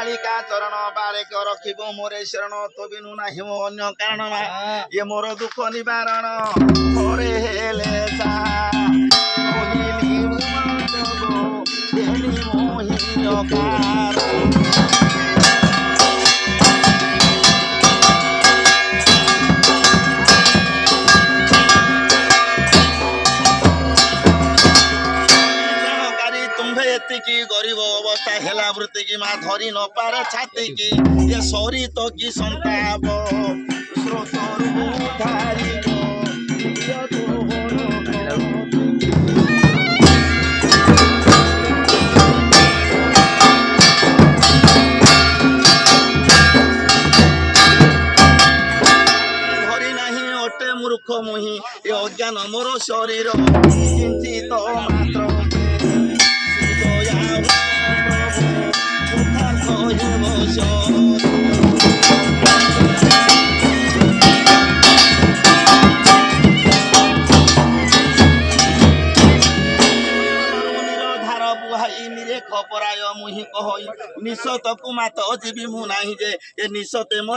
କାଳିକା ଚରଣ ବାରେକ ରଖିବୁ ମୋରେ ଶରଣ ତ ବିନୁ ନାହିଁ ମୋ ଅନ୍ୟ କାରଣ ଇଏ ମୋର ଦୁଃଖ ନିବାରଣ ଥରେ ହେଲେ ଏତିକି ଗରିବ ଅବସ୍ଥା ହେଲା ବୃତ୍ତିକି ମା ଧରି ନ ପାରେ ଛାତିକି ଏ ସରିତ କି ସନ୍ତାପ ସ୍ରୋତରୁ ଧାରିବ ଧରି ନାହିଁ ଅଟେ ମୂର୍ଖ ମୁହିଁ ଏ ଅଜ୍ଞାନ ମୋର ଶରୀର କିଞ୍ଚିତ ମାତ୍ର ଖପରାୟ ମୁହିଁ କହଇ ନିଶ ତକୁ ମାତ ଯିବି ମୁଁ ନାହିଁ ଯେ ଏ ନିଶ ତେମ